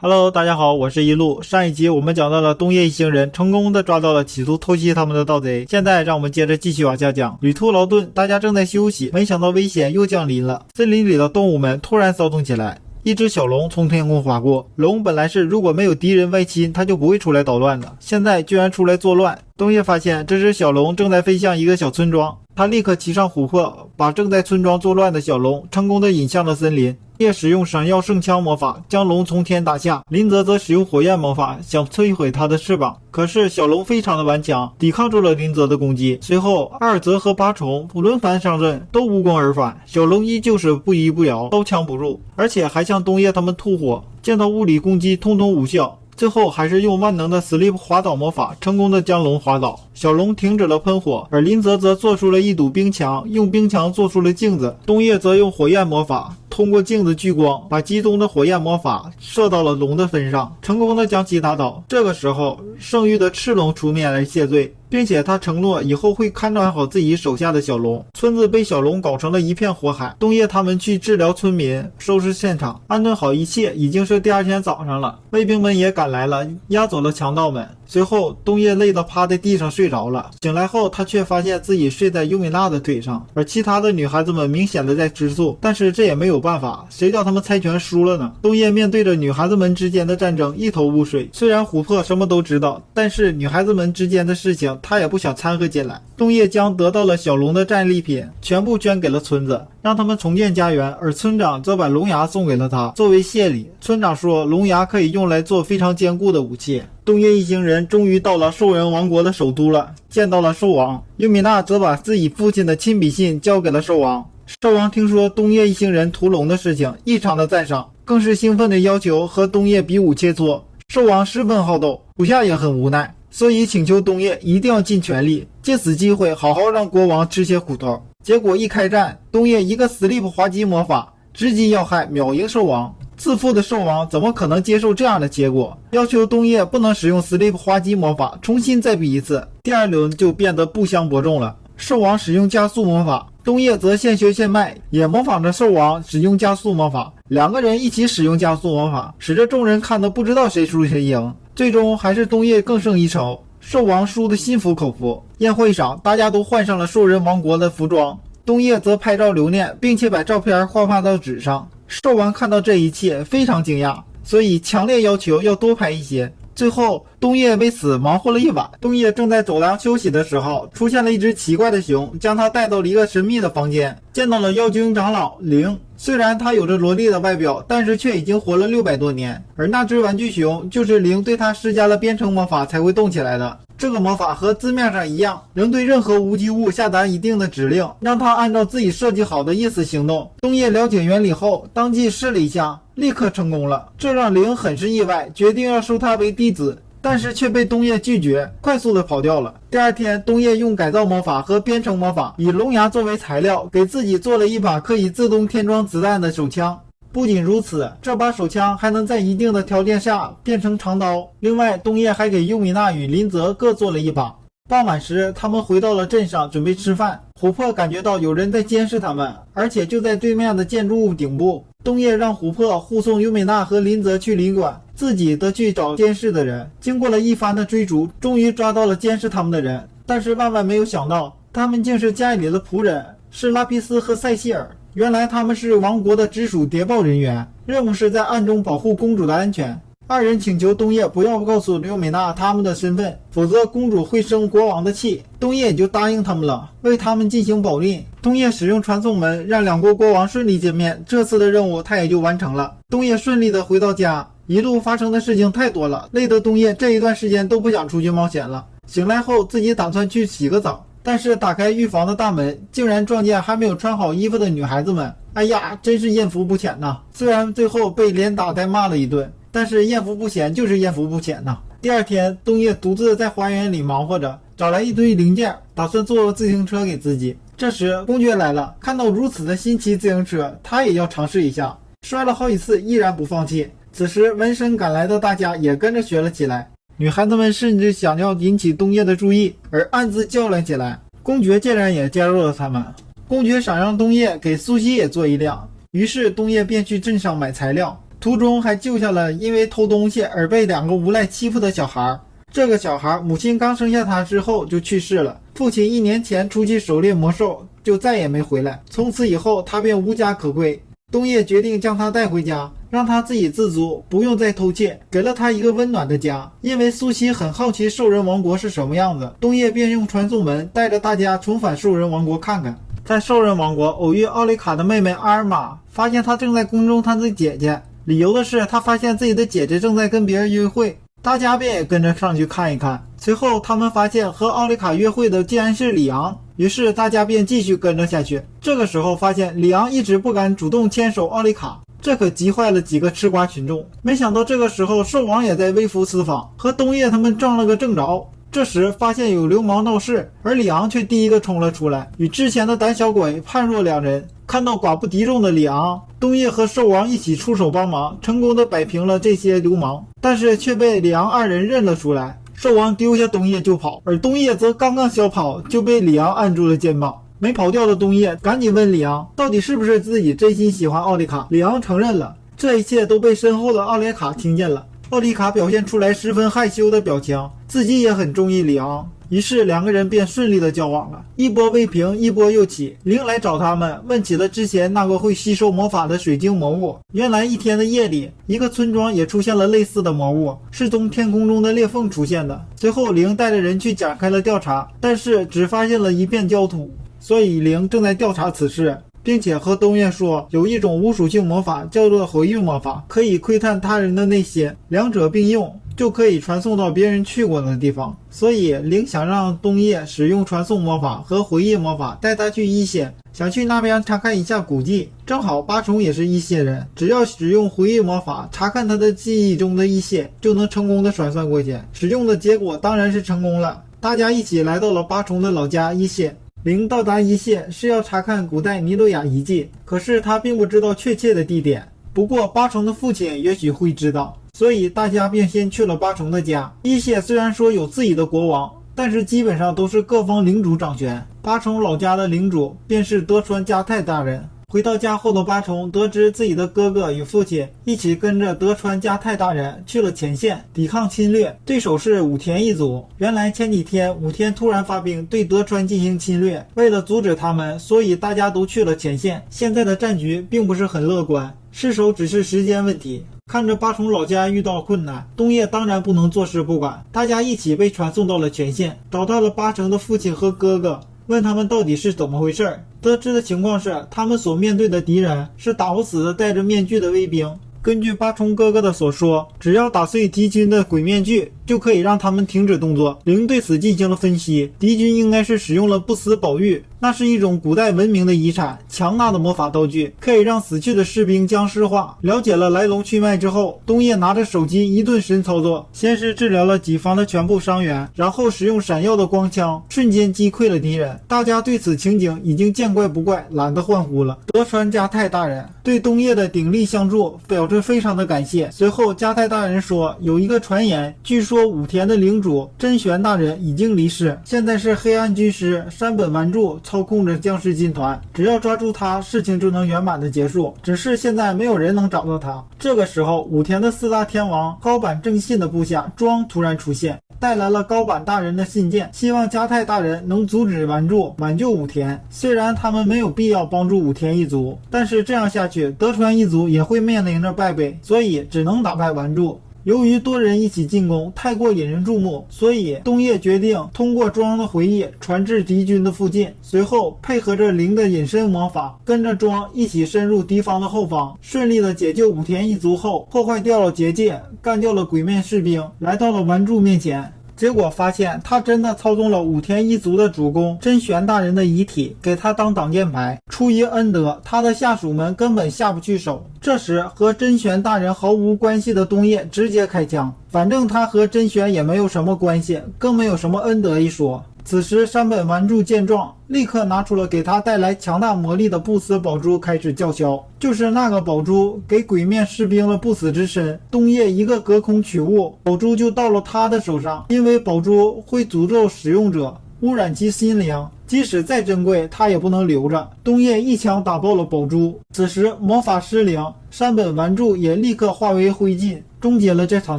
Hello， 大家好，我是一路。上一集我们讲到了东叶一行人成功的抓到了企图偷袭他们的盗贼，现在让我们接着继续往下讲。旅途劳顿，大家正在休息，没想到危险又降临了。森林里的动物们突然骚动起来，一只小龙从天空划过。龙本来是如果没有敌人外侵，它就不会出来捣乱的，现在居然出来作乱。东叶发现这只小龙正在飞向一个小村庄，他立刻骑上琥珀，把正在村庄作乱的小龙成功的引向了森林。叶使用闪耀圣枪魔法将龙从天打下，林泽则使用火焰魔法想摧毁他的翅膀，可是小龙非常的顽强，抵抗住了林泽的攻击。随后阿尔泽和八重轮番上阵，都无功而返，小龙依旧是不依不饶，刀枪不入，而且还向东叶他们吐火，见到物理攻击通通无效。最后还是用万能的 Sleep 滑倒魔法成功的将龙滑倒，小龙停止了喷火，而林泽则做出了一堵冰墙，用冰墙做出了镜子。东叶则用火焰魔法通过镜子聚光，把集中的火焰魔法射到了龙的身上，成功的将其打倒。这个时候圣域的赤龙出面来谢罪，并且他承诺以后会看管好自己手下的小龙。村子被小龙搞成了一片火海，东叶他们去治疗村民，收拾现场，安顿好一切，已经是第二天早上了。卫兵们也赶来了，押走了强盗们。随后东叶累得趴在地上睡着了，醒来后他却发现自己睡在优美娜的腿上，而其他的女孩子们明显的在吃醋，但是这也没有办法，谁叫他们猜拳输了呢？东叶面对着女孩子们之间的战争一头雾水，虽然琥珀什么都知道，但是女孩子们之间的事情他也不想掺和进来。东叶将得到了小龙的战利品全部捐给了村子，让他们重建家园，而村长则把龙牙送给了他作为谢礼。村长说龙牙可以用来做非常坚固的武器。东叶一行人终于到了兽人王国的首都了，见到了兽王。优米娜则把自己父亲的亲笔信交给了兽王。兽王听说东叶一行人屠龙的事情，异常的赞赏，更是兴奋的要求和东叶比武切磋。兽王十分好斗，属下也很无奈，所以请求东叶一定要尽全力，借此机会好好让国王吃些苦头。结果一开战，东叶一个 Sleep 滑击魔法直击要害，秒赢兽王。自负的兽王怎么可能接受这样的结果，要求东叶不能使用 Sleep 滑击魔法，重新再比一次。第二轮就变得不相伯仲了，兽王使用加速魔法，东叶则现学现卖，也模仿着兽王使用加速魔法，两个人一起使用加速魔法，使得众人看得不知道谁输谁赢，最终还是东叶更胜一筹，兽王输得心服口服。宴会上大家都换上了兽人王国的服装，东叶则拍照留念，并且把照片画放到纸上。兽王看到这一切非常惊讶，所以强烈要求要多拍一些。最后东叶为此忙活了一晚。东叶正在走廊休息的时候，出现了一只奇怪的熊，将他带到了一个神秘的房间，见到了妖精长老灵。虽然他有着萝莉的外表，但是却已经活了600多年，而那只玩具熊就是灵对他施加了编程魔法才会动起来的。这个魔法和字面上一样，能对任何无机物下达一定的指令，让它按照自己设计好的意思行动。东叶了解原理后，当即试了一下，立刻成功了，这让灵很是意外，决定要收他为弟子，但是却被东叶拒绝，快速的跑掉了。第二天，东叶用改造魔法和编程魔法，以龙牙作为材料，给自己做了一把可以自动添装子弹的手枪。不仅如此，这把手枪还能在一定的条件下变成长刀。另外，东叶还给优米娜与林泽各做了一把。傍晚时，他们回到了镇上准备吃饭。琥珀感觉到有人在监视他们，而且就在对面的建筑物顶部。东叶让琥珀护送优美娜和林泽去旅馆，自己则去找监视的人。经过了一番的追逐，终于抓到了监视他们的人，但是万万没有想到，他们竟是家里的仆人，是拉皮斯和塞西尔。原来他们是王国的直属谍报人员，任务是在暗中保护公主的安全。二人请求东叶不要告诉优美娜他们的身份，否则公主会生国王的气。东叶也就答应他们了，为他们进行保密。东叶使用传送门让两国国王顺利见面，这次的任务他也就完成了。东叶顺利的回到家，一路发生的事情太多了，累得东叶这一段时间都不想出去冒险了。醒来后自己打算去洗个澡，但是打开浴房的大门，竟然撞见还没有穿好衣服的女孩子们。哎呀，真是艳福不浅呐！虽然最后被连打带骂了一顿，但是艳福不浅就是艳福不浅呐。第二天，东叶独自在花园里忙活着，找来一堆零件，打算做自行车给自己。这时公爵来了，看到如此的新奇自行车，他也要尝试一下，摔了好几次依然不放弃。此时闻声赶来的大家也跟着学了起来，女孩子们甚至想要引起东叶的注意，而暗自较量起来。公爵竟然也加入了他们。公爵想让东叶给苏西也做一辆，于是东叶便去镇上买材料。途中还救下了因为偷东西而被2个无赖欺负的小孩。这个小孩母亲刚生下他之后就去世了，父亲1年前出去狩猎魔兽就再也没回来，从此以后他便无家可归。东野决定将他带回家，让他自给自足，不用再偷窃，给了他一个温暖的家。因为苏西很好奇兽人王国是什么样子，东野便用传送门带着大家重返兽人王国看看。在兽人王国偶遇奥利卡的妹妹阿尔玛，发现她正在宫中探自己姐姐，理由的是她发现自己的姐姐正在跟别人约会，大家便也跟着上去看一看。随后他们发现和奥利卡约会的竟然是里昂，于是大家便继续跟着下去。这个时候发现里昂一直不敢主动牵手奥利卡，这可急坏了几个吃瓜群众。没想到这个时候兽王也在微服私访，和东野他们撞了个正着。这时发现有流氓闹事，而里昂却第一个冲了出来，与之前的胆小鬼判若两人。看到寡不敌众的里昂，东野和兽王一起出手帮忙，成功的摆平了这些流氓，但是却被里昂2人认了出来。兽王丢下东野就跑，而东野则刚刚小跑就被里昂按住了肩膀。没跑掉的东野赶紧问里昂到底是不是自己真心喜欢奥利卡。里昂承认了，这一切都被身后的奥利卡听见了。奥利卡表现出来十分害羞的表情，自己也很中意里昂，于是2个人便顺利的交往了。一波未平一波又起，灵来找他们，问起了之前那个会吸收魔法的水晶魔物。原来一天的夜里，一个村庄也出现了类似的魔物，是从天空中的裂缝出现的。随后灵带着人去展开了调查，但是只发现了一片焦土，所以灵正在调查此事，并且和东野说有一种无属性魔法叫做回忆魔法，可以窥探他人的内心，两者并用就可以传送到别人去过的地方。所以灵想让东野使用传送魔法和回忆魔法带他去一线，想去那边查看一下古迹。正好八重也是一线人，只要使用回忆魔法查看他的记忆中的一线，就能成功的转算过去。使用的结果当然是成功了，大家一起来到了八重的老家一线。灵到达一线是要查看古代尼多亚遗迹，可是他并不知道确切的地点。不过八重的父亲也许会知道，所以大家便先去了八重的家。一线虽然说有自己的国王，但是基本上都是各方领主掌权。八重老家的领主便是德川家泰大人。回到家后的八重得知自己的哥哥与父亲一起跟着德川家泰大人去了前线抵抗侵略，对手是武田一族。原来前几天武田突然发兵对德川进行侵略，为了阻止他们，所以大家都去了前线。现在的战局并不是很乐观，失守只是时间问题。看着八重老家遇到困难，东野当然不能坐视不管，大家一起被传送到了前线，找到了八成的父亲和哥哥，问他们到底是怎么回事。得知的情况是，他们所面对的敌人是打不死的戴着面具的卫兵。根据八重哥哥的所说，只要打碎敌军的鬼面具，就可以让他们停止动作。灵对此进行了分析，敌军应该是使用了不死宝玉，那是一种古代文明的遗产，强大的魔法道具，可以让死去的士兵僵尸化。了解了来龙去脉之后，东野拿着手机一顿神操作，先是治疗了己方的全部伤员，然后使用闪耀的光枪瞬间击溃了敌人。大家对此情景已经见怪不怪，懒得欢呼了。德川家泰大人对东野的鼎力相助表示非常的感谢。随后家泰大人说，有一个传言，据说武田的领主真玄大人已经离世，现在是黑暗军师山本丸助操控着僵尸军团，只要抓住他，事情就能圆满的结束，只是现在没有人能找到他。这个时候武田的4大天王高坂正信的部下庄突然出现，带来了高坂大人的信件，希望加泰大人能阻止丸助挽救武田。虽然他们没有必要帮助武田一族，但是这样下去德川一族也会面临着败北，所以只能打败丸助。由于多人一起进攻太过引人注目，所以东野决定通过庄的回忆传至敌军的附近，随后配合着灵的隐身魔法，跟着庄一起深入敌方的后方，顺利的解救武田一族后，破坏掉了结界，干掉了鬼面士兵，来到了丸助面前。结果发现他真的操纵了武田一族的主公真玄大人的遗体，给他当挡箭牌。出于恩德，他的下属们根本下不去手。这时和真玄大人毫无关系的东野直接开枪，反正他和真玄也没有什么关系，更没有什么恩德一说。此时山本丸助见状，立刻拿出了给他带来强大魔力的不死宝珠开始叫嚣。就是那个宝珠给鬼面士兵了不死之身，东野一个隔空取物，宝珠就到了他的手上。因为宝珠会诅咒使用者，污染其心灵，即使再珍贵，他也不能留着。东叶一枪打爆了宝珠，此时魔法失灵，山本丸柱也立刻化为灰烬，终结了这场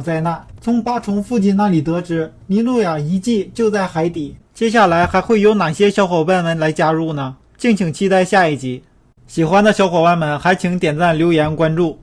灾难。从八重父亲那里得知，尼路亚遗迹就在海底。接下来还会有哪些小伙伴们来加入呢？敬请期待下一集。喜欢的小伙伴们还请点赞、留言、关注。